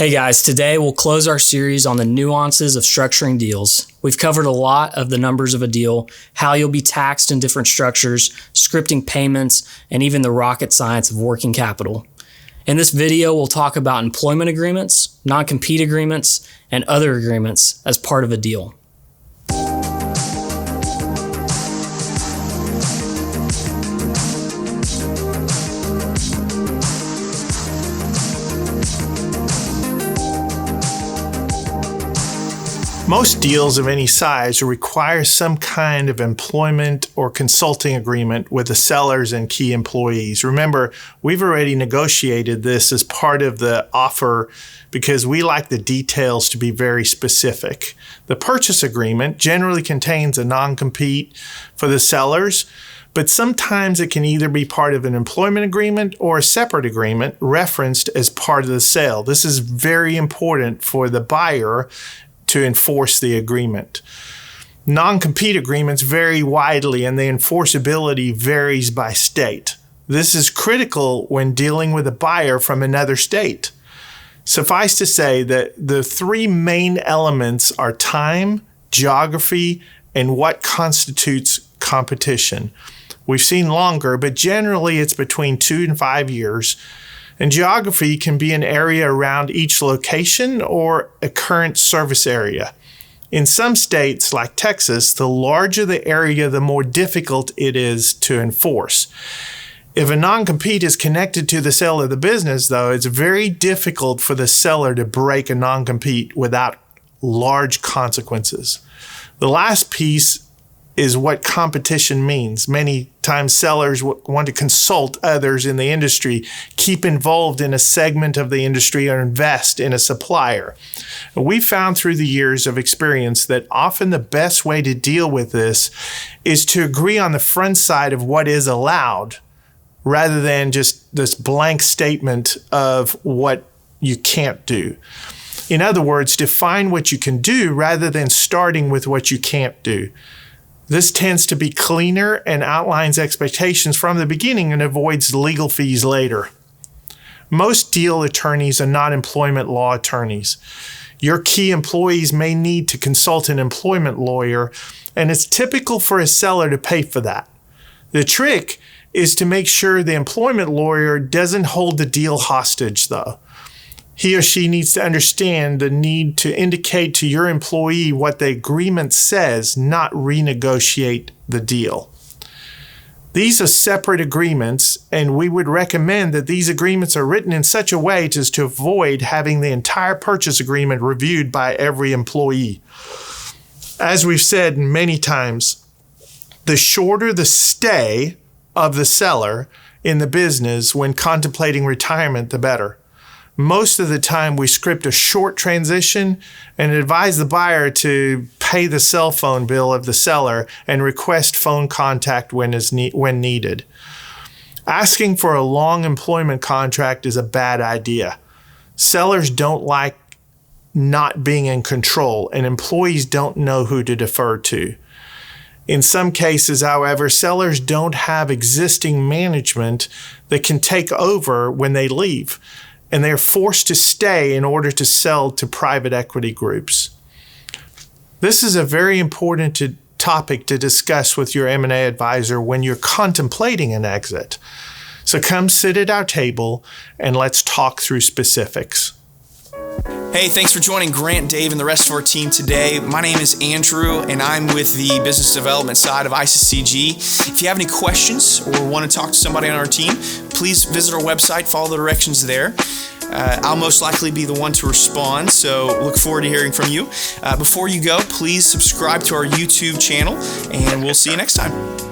Hey guys, today we'll close our series on the nuances of structuring deals. We've covered a lot of the numbers of a deal, how you'll be taxed in different structures, scripting payments, and even the rocket science of working capital. In this video, we'll talk about employment agreements, non-compete agreements, and other agreements as part of a deal. Most deals of any size require some kind of employment or consulting agreement with the sellers and key employees. Remember, we've already negotiated this as part of the offer because we like the details to be very specific. The purchase agreement generally contains a non-compete for the sellers, but sometimes it can either be part of an employment agreement or a separate agreement referenced as part of the sale. This is very important for the buyer to enforce the agreement. Non-compete agreements vary widely and the enforceability varies by state. This is critical when dealing with a buyer from another state. Suffice to say that the three main elements are time, geography, and what constitutes competition. We've seen longer, but generally it's between 2 and 5 years. And geography can be an area around each location or a current service area. In some states, like Texas, the larger the area, the more difficult it is to enforce. If a non-compete is connected to the sale of the business, though, it's very difficult for the seller to break a non-compete without large consequences. The last piece is what competition means. Many times sellers want to consult others in the industry, keep involved in a segment of the industry, or invest in a supplier. We've found through the years of experience that often the best way to deal with this is to agree on the front side of what is allowed rather than just this blank statement of what you can't do. In other words, define what you can do rather than starting with what you can't do. This tends to be cleaner and outlines expectations from the beginning and avoids legal fees later. Most deal attorneys are not employment law attorneys. Your key employees may need to consult an employment lawyer, and it's typical for a seller to pay for that. The trick is to make sure the employment lawyer doesn't hold the deal hostage, though. He or she needs to understand the need to indicate to your employee what the agreement says, not renegotiate the deal. These are separate agreements, and we would recommend that these agreements are written in such a way as to avoid having the entire purchase agreement reviewed by every employee. As we've said many times, the shorter the stay of the seller in the business when contemplating retirement, the better. Most of the time, we script a short transition and advise the buyer to pay the cell phone bill of the seller and request phone contact when needed. Asking for a long employment contract is a bad idea. Sellers don't like not being in control, and employees don't know who to defer to. In some cases, however, sellers don't have existing management that can take over when they leave, and they're forced to stay in order to sell to private equity groups. This is a very important topic to discuss with your M&A advisor when you're contemplating an exit. So come sit at our table and let's talk through specifics. Hey, thanks for joining Grant, Dave, and the rest of our team today. My name is Andrew, and I'm with the business development side of ICCG. If you have any questions or want to talk to somebody on our team, please visit our website, follow the directions there. I'll most likely be the one to respond, so look forward to hearing from you. Before you go, please subscribe to our YouTube channel, and we'll see you next time.